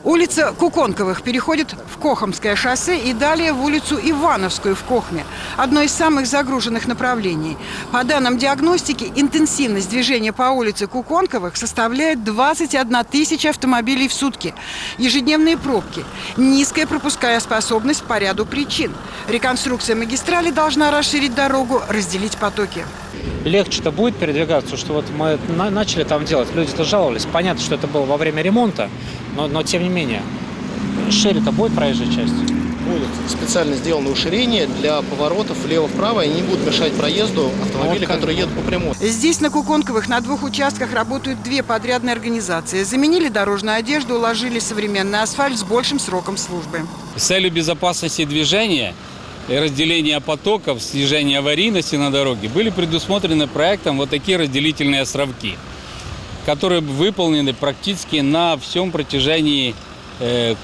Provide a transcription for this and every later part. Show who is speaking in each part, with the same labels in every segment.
Speaker 1: Улица Куконковых переходит в Кохомское шоссе и далее в улицу Ивановскую в Кохме, одно из самых загруженных направлений. По данным диагностики, интенсивность движения по улице Куконковых составляет 21 тысяча автомобилей в сутки. Ежедневные пробки, низкая пропускная способность по ряду причин. Реконструкция магистрали должна расширить дорогу, разделить потоки.
Speaker 2: Легче-то будет передвигаться, что вот мы начали там делать, люди-то жаловались. Понятно, что это было во время ремонта, но тем не менее, шире-то будет проезжая часть?
Speaker 3: Будут специально сделаны уширения для поворотов влево-вправо, и не будут мешать проезду автомобилей, которые едут по прямой.
Speaker 1: Здесь на Куконковых на 2 участках работают 2 подрядные организации. Заменили дорожную одежду, уложили современный асфальт с большим сроком службы.
Speaker 4: С целью безопасности движения и разделения потоков, снижения аварийности на дороге были предусмотрены проектом вот такие разделительные островки, которые выполнены практически на всем протяжении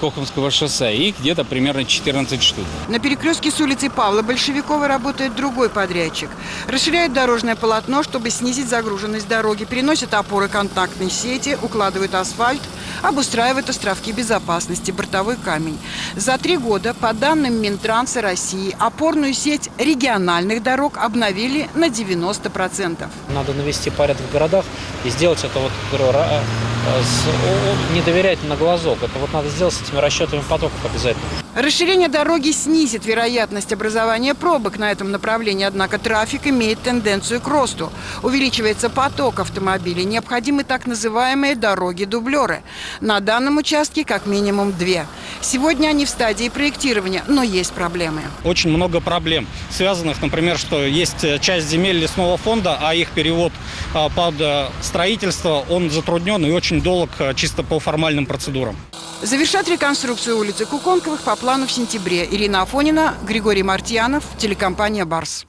Speaker 4: Кохомского шоссе. Их где-то примерно 14 штук.
Speaker 1: На перекрестке с улицей Павла Большевикова работает другой подрядчик. Расширяют дорожное полотно, чтобы снизить загруженность дороги, переносят опоры контактной сети, укладывают асфальт, обустраивают островки безопасности, бортовой камень. За 3 года, по данным Минтранса России, опорную сеть региональных дорог обновили на 90%.
Speaker 2: Надо навести порядок в городах и сделать это, не доверять на глазок. Это вот надо сделать с этими расчетами потоков обязательно.
Speaker 1: Расширение дороги снизит вероятность образования пробок на этом направлении, однако трафик имеет тенденцию к росту. Увеличивается поток автомобилей, необходимы так называемые дороги-дублеры. На данном участке как минимум 2. Сегодня они в стадии проектирования, но есть проблемы.
Speaker 5: Очень много проблем, связанных, например, что есть часть земель лесного фонда, а их перевод под строительство, он затруднен и очень долг чисто по формальным процедурам.
Speaker 1: Завершат реконструкцию улицы Куконковых по плану в сентябре. Ирина Афонина, Григорий Мартьянов, телекомпания «Барс».